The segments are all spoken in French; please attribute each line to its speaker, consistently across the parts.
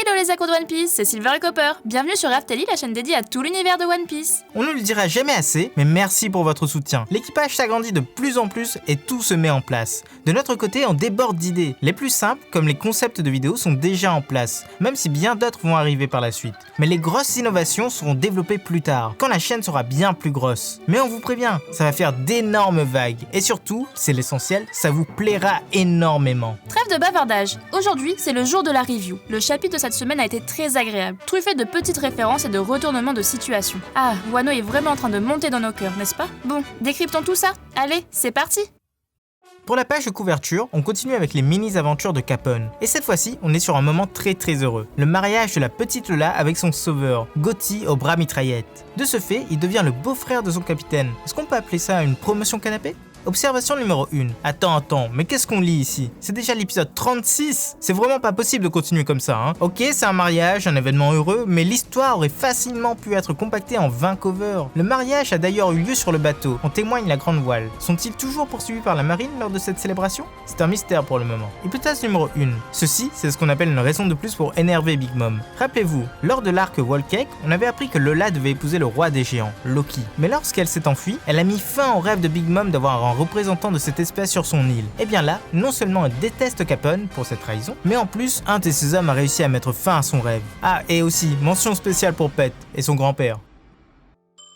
Speaker 1: Hello les accros de One Piece, c'est Silver et Copper. Bienvenue sur Raftelli, la chaîne dédiée à tout l'univers de One Piece.
Speaker 2: On ne le dira jamais assez, mais merci pour votre soutien. L'équipage s'agrandit de plus en plus et tout se met en place. De notre côté, on déborde d'idées. Les plus simples, comme les concepts de vidéos, sont déjà en place, même si bien d'autres vont arriver par la suite. Mais les grosses innovations seront développées plus tard, quand la chaîne sera bien plus grosse. Mais on vous prévient, ça va faire d'énormes vagues. Et surtout, c'est l'essentiel, ça vous plaira énormément.
Speaker 1: Trêve de bavardage. Aujourd'hui, c'est le jour de la review. Le chapitre de cette semaine a été très agréable, truffé de petites références et de retournements de situation. Ah, Wano est vraiment en train de monter dans nos cœurs, n'est-ce pas? Bon, décryptons tout ça. Allez, c'est parti!
Speaker 2: Pour la page de couverture, on continue avec les mini-aventures de Capone. Et cette fois-ci, on est sur un moment très heureux. Le mariage de la petite Lola avec son sauveur, Gotti au bras mitraillette. De ce fait, il devient le beau-frère de son capitaine. Est-ce qu'on peut appeler ça une promotion canapé ? Observation numéro 1. Attends, mais qu'est-ce qu'on lit ici? C'est déjà l'épisode 36. C'est vraiment pas possible de continuer comme ça, hein. Ok, c'est un mariage, un événement heureux, mais l'histoire aurait facilement pu être compactée en 20 covers. Le mariage a d'ailleurs eu lieu sur le bateau, en témoigne la grande voile. Sont-ils toujours poursuivis par la marine lors de cette célébration? C'est un mystère pour le moment. Hypothèse numéro 1. Ceci, c'est ce qu'on appelle une raison de plus pour énerver Big Mom. Rappelez-vous, lors de l'arc Whole Cake, on avait appris que Lola devait épouser le roi des géants, Loki. Mais lorsqu'elle s'est enfuie, elle a mis fin au rêve de Big Mom d'avoir un représentant de cette espèce sur son île. Et bien là, non seulement elle déteste Capone pour cette trahison, mais en plus, un de ses hommes a réussi à mettre fin à son rêve. Ah, et aussi, mention spéciale pour Pet et son grand-père.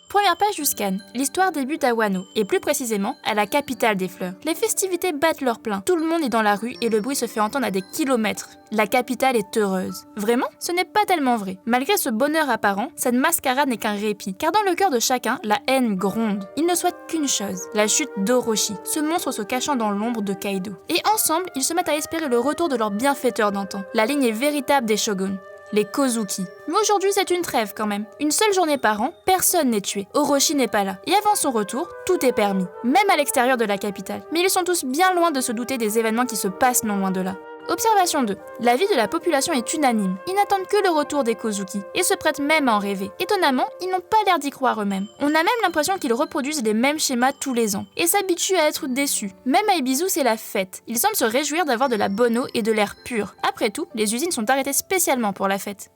Speaker 1: Première page du scan. L'histoire débute à Wano, et plus précisément, à la capitale des fleurs. Les festivités battent leur plein. Tout le monde est dans la rue et le bruit se fait entendre à des kilomètres. La capitale est heureuse. Vraiment? Ce n'est pas tellement vrai. Malgré ce bonheur apparent, cette mascarade n'est qu'un répit. Car dans le cœur de chacun, la haine gronde. Ils ne souhaitent qu'une chose, la chute d'Orochi, ce monstre se cachant dans l'ombre de Kaido. Et ensemble, ils se mettent à espérer le retour de leur bienfaiteur d'antan. La lignée véritable des shoguns. Les Kozuki. Mais aujourd'hui, c'est une trêve quand même. Une seule journée par an, personne n'est tué. Orochi n'est pas là. Et avant son retour, tout est permis. Même à l'extérieur de la capitale. Mais ils sont tous bien loin de se douter des événements qui se passent non loin de là. Observation 2. L'avis de la population est unanime. Ils n'attendent que le retour des Kozuki et se prêtent même à en rêver. Étonnamment, ils n'ont pas l'air d'y croire eux-mêmes. On a même l'impression qu'ils reproduisent les mêmes schémas tous les ans et s'habituent à être déçus. Même à Ibizu, c'est la fête. Ils semblent se réjouir d'avoir de la bonne eau et de l'air pur. Après tout, les usines sont arrêtées spécialement pour la fête.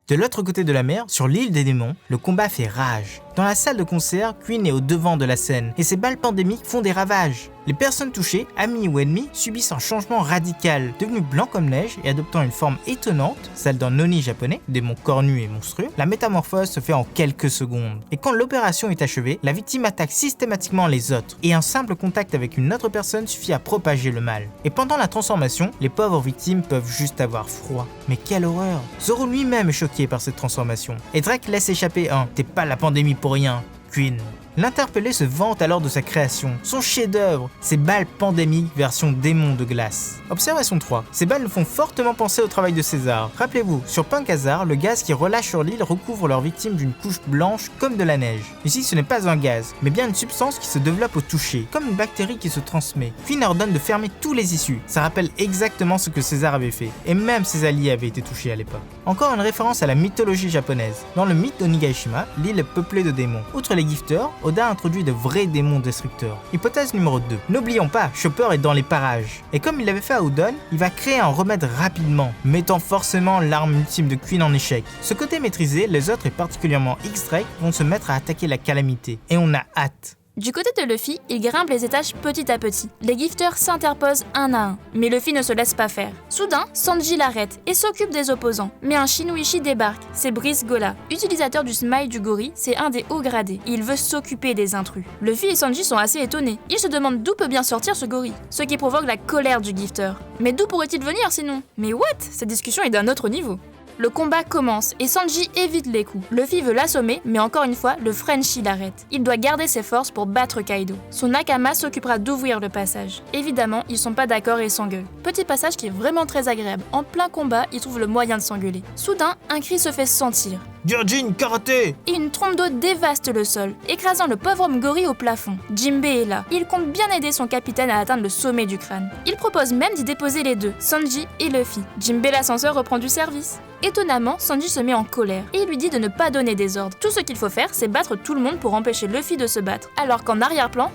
Speaker 2: De l'autre côté de la mer, sur l'île des démons, le combat fait rage. Dans la salle de concert, Queen est au devant de la scène, et ses balles pandémiques font des ravages. Les personnes touchées, amies ou ennemies, subissent un changement radical. Devenu blanc comme neige et adoptant une forme étonnante, celle d'un Oni japonais, démon cornu et monstrueux, la métamorphose se fait en quelques secondes. Et quand l'opération est achevée, la victime attaque systématiquement les autres, et un simple contact avec une autre personne suffit à propager le mal. Et pendant la transformation, les pauvres victimes peuvent juste avoir froid. Mais quelle horreur! Zoro lui-même est choqué par cette transformation. Et Drake laisse échapper un « T'es pas la pandémie pour rien, Queen ». L'interpellé se vante alors de sa création, son chef-d'œuvre, ses balles pandémiques version démon de glace. Observation 3. Ces balles nous font fortement penser au travail de César. Rappelez-vous, sur Punk Hazard, le gaz qui relâche sur l'île recouvre leurs victimes d'une couche blanche comme de la neige. Ici, ce n'est pas un gaz, mais bien une substance qui se développe au toucher, comme une bactérie qui se transmet. Queen ordonne de fermer tous les issues. Ça rappelle exactement ce que César avait fait, et même ses alliés avaient été touchés à l'époque. Encore une référence à la mythologie japonaise. Dans le mythe d'Onigashima, l'île est peuplée de démons. Outre les gifters, Oda introduit de vrais démons destructeurs. Hypothèse numéro 2. N'oublions pas, Chopper est dans les parages. Et comme il l'avait fait à Udon, il va créer un remède rapidement, mettant forcément l'arme ultime de Queen en échec. Ce côté maîtrisé, les autres et particulièrement X-Drake vont se mettre à attaquer la calamité. Et on a hâte.
Speaker 1: Du côté de Luffy, il grimpe les étages petit à petit. Les gifters s'interposent un à un, mais Luffy ne se laisse pas faire. Soudain, Sanji l'arrête et s'occupe des opposants. Mais un Shinoichi débarque, c'est Brice Gola. Utilisateur du smile du gorille, c'est un des hauts gradés. Il veut s'occuper des intrus. Luffy et Sanji sont assez étonnés. Ils se demandent d'où peut bien sortir ce gorille, ce qui provoque la colère du gifter. Mais d'où pourrait-il venir sinon? Mais what? Cette discussion est d'un autre niveau. Le combat commence et Sanji évite les coups. Luffy veut l'assommer, mais encore une fois, le Frenchie l'arrête. Il doit garder ses forces pour battre Kaido. Son Nakama s'occupera d'ouvrir le passage. Évidemment, ils sont pas d'accord et s'engueulent. Petit passage qui est vraiment très agréable. En plein combat, ils trouvent le moyen de s'engueuler. Soudain, un cri se fait sentir.
Speaker 2: Gyojin karaté!
Speaker 1: Et une trompe d'eau dévaste le sol, écrasant le pauvre homme gorille au plafond. Jinbe est là. Il compte bien aider son capitaine à atteindre le sommet du crâne. Il propose même d'y déposer les deux, Sanji et Luffy. Jinbe l'ascenseur reprend du service. Étonnamment, Sanji se met en colère et lui dit de ne pas donner des ordres. Tout ce qu'il faut faire, c'est battre tout le monde pour empêcher Luffy de se battre. Alors qu'en arrière-plan,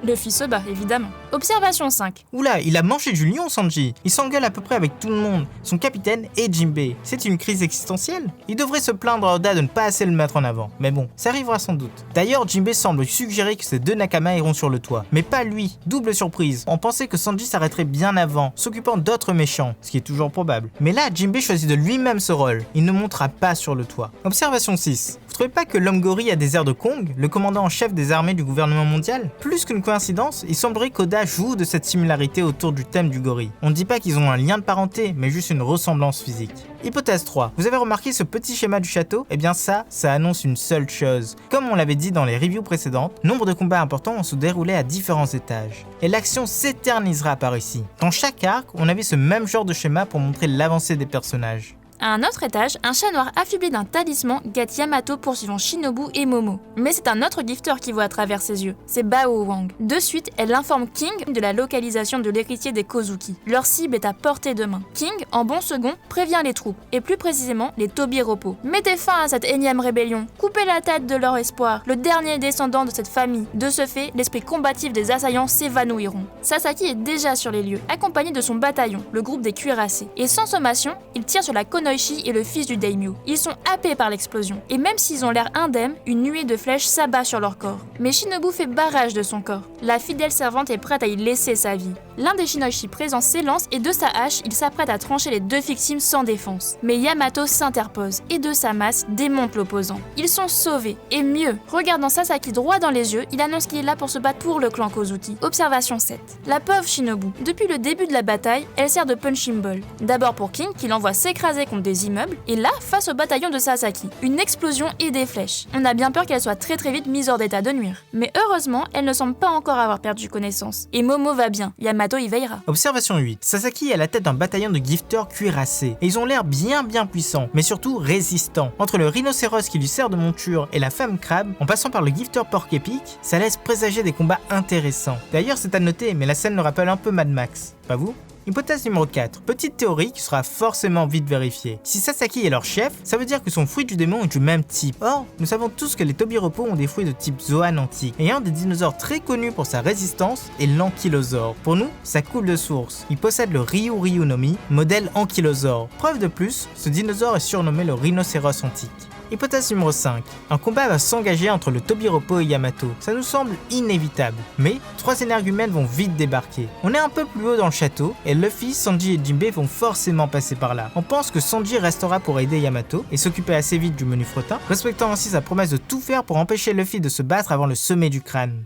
Speaker 1: Luffy se bat, évidemment. Observation 5.
Speaker 2: Oula, il a mangé du lion, Sanji. Il s'engueule à peu près avec tout le monde, son capitaine et Jinbei. C'est une crise existentielle. Il devrait se plaindre à Oda de ne pas assez le mettre en avant. Mais bon, ça arrivera sans doute. D'ailleurs, Jinbei semble suggérer que ces deux Nakama iront sur le toit. Mais pas lui. Double surprise. On pensait que Sanji s'arrêterait bien avant, s'occupant d'autres méchants, ce qui est toujours probable. Mais là, Jinbei choisit de lui-même ce rôle. Il ne montera pas sur le toit. Observation 6. Vous trouvez pas que l'homme gorille a des airs de Kong, le commandant en chef des armées du gouvernement mondial? Plus qu'une coïncidence, il semblerait qu'Oda joue de cette similarité autour du thème du gorille. On ne dit pas qu'ils ont un lien de parenté, mais juste une ressemblance physique. Hypothèse 3. Vous avez remarqué ce petit schéma du château? Eh bien ça annonce une seule chose. Comme on l'avait dit dans les reviews précédentes, nombre de combats importants vont se dérouler à différents étages. Et l'action s'éternisera par ici. Dans chaque arc, on avait ce même genre de schéma pour montrer l'avancée des personnages.
Speaker 1: À un autre étage, un chat noir affublé d'un talisman guette Yamato poursuivant Shinobu et Momo. Mais c'est un autre gifter qui voit à travers ses yeux, c'est Bao Wang. De suite, elle informe King de la localisation de l'héritier des Kozuki. Leur cible est à portée de main. King, en bon second, prévient les troupes, et plus précisément les Tobiropo. Mettez fin à cette énième rébellion, coupez la tête de leur espoir, le dernier descendant de cette famille. De ce fait, l'esprit combatif des assaillants s'évanouiront. Sasaki est déjà sur les lieux, accompagné de son bataillon, le groupe des cuirassés. Et sans sommation, il tire sur la Konoichi et le fils du daimyo. Ils sont happés par l'explosion, et même s'ils ont l'air indemnes, une nuée de flèches s'abat sur leur corps. Mais Shinobu fait barrage de son corps. La fidèle servante est prête à y laisser sa vie. L'un des Shinoichi présents s'élance et de sa hache, il s'apprête à trancher les deux victimes sans défense. Mais Yamato s'interpose et de sa masse démonte l'opposant. Ils sont sauvés, et mieux, regardant Sasaki droit dans les yeux, il annonce qu'il est là pour se battre pour le clan Kozuki. Observation 7. La pauvre Shinobu. Depuis le début de la bataille, elle sert de punching ball. D'abord pour King, qui l'envoie s'écraser contre des immeubles, et là, face au bataillon de Sasaki. Une explosion et des flèches. On a bien peur qu'elle soit très vite mise hors d'état de nuire. Mais heureusement, elle ne semble pas encore avoir perdu connaissance. Et Momo va bien, Yamato y veillera.
Speaker 2: Observation 8. Sasaki est à la tête d'un bataillon de gifters cuirassés. Et ils ont l'air bien puissants, mais surtout résistants. Entre le rhinocéros qui lui sert de monture et la femme crabe, en passant par le gifter porc épique, ça laisse présager des combats intéressants. D'ailleurs, c'est à noter, mais la scène le rappelle un peu Mad Max. Pas vous? Hypothèse numéro 4. Petite théorie qui sera forcément vite vérifiée. Si Sasaki est leur chef, ça veut dire que son fruit du démon est du même type. Or, nous savons tous que les Tobiropo ont des fruits de type Zoan antique. Et un des dinosaures très connus pour sa résistance est l'ankylosaure. Pour nous, ça coule de source. Il possède le Ryu no Mi, modèle ankylosaure. Preuve de plus, ce dinosaure est surnommé le rhinocéros antique. Hypothèse numéro 5. Un combat va s'engager entre le Tobiropo et Yamato. Ça nous semble inévitable. Mais 3 énergumènes vont vite débarquer. On est un peu plus haut dans le château et Luffy, Sanji et Jinbei vont forcément passer par là. On pense que Sanji restera pour aider Yamato et s'occuper assez vite du menu fretin, respectant ainsi sa promesse de tout faire pour empêcher Luffy de se battre avant le sommet du crâne.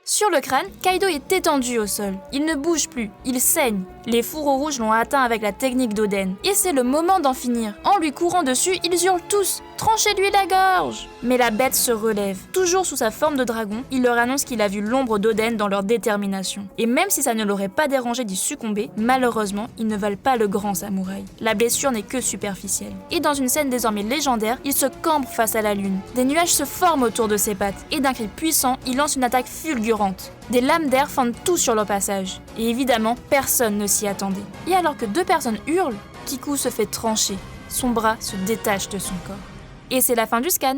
Speaker 1: Sur le crâne, Kaido est étendu au sol. Il ne bouge plus, il saigne. Les fourreaux rouges l'ont atteint avec la technique d'Oden. Et c'est le moment d'en finir. En lui courant dessus, ils hurlent tous « Tranchez-lui la gorge !» Mais la bête se relève. Toujours sous sa forme de dragon, il leur annonce qu'il a vu l'ombre d'Oden dans leur détermination. Et même si ça ne l'aurait pas dérangé d'y succomber, malheureusement, ils ne valent pas le grand samouraï. La blessure n'est que superficielle. Et dans une scène désormais légendaire, il se cambre face à la lune. Des nuages se forment autour de ses pattes. Et d'un cri puissant, il lance une attaque fulgurante. Des lames d'air fendent tout sur leur passage. Et évidemment, personne ne s'y attendait. Et alors que 2 personnes hurlent, Kiku se fait trancher. Son bras se détache de son corps. Et c'est la fin du scan.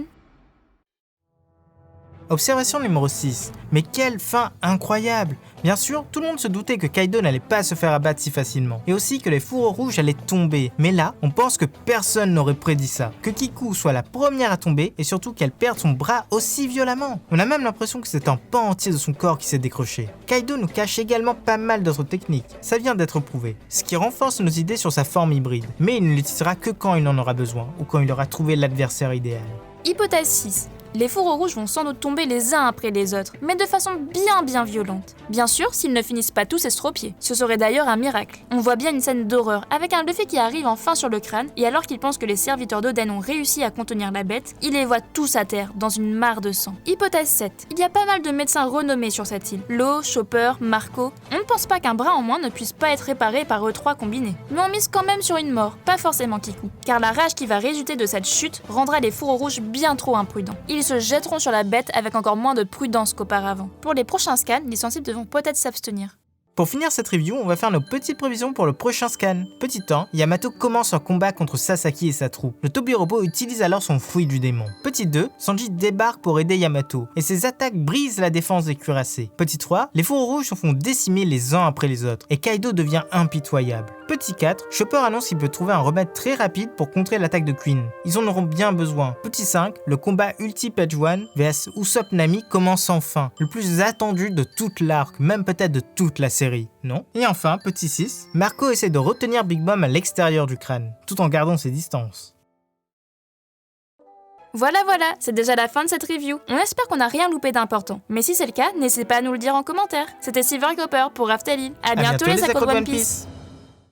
Speaker 2: Observation numéro 6. Mais quelle fin incroyable! Bien sûr, tout le monde se doutait que Kaido n'allait pas se faire abattre si facilement, et aussi que les fourreaux rouges allaient tomber. Mais là, on pense que personne n'aurait prédit ça. Que Kiku soit la première à tomber, et surtout qu'elle perde son bras aussi violemment. On a même l'impression que c'est un pan entier de son corps qui s'est décroché. Kaido nous cache également pas mal d'autres techniques, ça vient d'être prouvé, ce qui renforce nos idées sur sa forme hybride. Mais il ne l'utilisera que quand il en aura besoin, ou quand il aura trouvé l'adversaire idéal.
Speaker 1: Hypothèse 6. Les fourreaux rouges vont sans doute tomber les uns après les autres, mais de façon bien violente. Bien sûr, s'ils ne finissent pas tous estropiés. Ce serait d'ailleurs un miracle. On voit bien une scène d'horreur, avec un Luffy qui arrive enfin sur le crâne, et alors qu'il pense que les serviteurs d'Oden ont réussi à contenir la bête, il les voit tous à terre, dans une mare de sang. Hypothèse 7. Il y a pas mal de médecins renommés sur cette île. Law, Chopper, Marco. On ne pense pas qu'un bras en moins ne puisse pas être réparé par eux 3 combinés. Mais on mise quand même sur une mort, pas forcément Kiku. Car la rage qui va résulter de cette chute rendra les fourreaux rouges bien trop imprudents. Ils se jetteront sur la bête avec encore moins de prudence qu'auparavant. Pour les prochains scans, les sensibles devront peut-être s'abstenir.
Speaker 2: Pour finir cette review, on va faire nos petites prévisions pour le prochain scan. Petit 1, Yamato commence un combat contre Sasaki et sa troupe. Le Tobiropo utilise alors son fruit du démon. Petit 2, Sanji débarque pour aider Yamato, et ses attaques brisent la défense des cuirassés. Petit 3, les fourreaux rouges se font décimer les uns après les autres, et Kaido devient impitoyable. Petit 4, Chopper annonce qu'il peut trouver un remède très rapide pour contrer l'attaque de Queen. Ils en auront bien besoin. Petit 5, le combat Ulti Page 1 vs Usopp Nami commence enfin, le plus attendu de toute l'arc, même peut-être de toute la série, non? Et enfin, petit 6, Marco essaie de retenir Big Mom à l'extérieur du crâne, tout en gardant ses distances.
Speaker 1: Voilà, c'est déjà la fin de cette review. On espère qu'on n'a rien loupé d'important. Mais si c'est le cas, n'hésitez pas à nous le dire en commentaire. C'était Silver Copper pour Raftalil. À bientôt les accros de One Piece.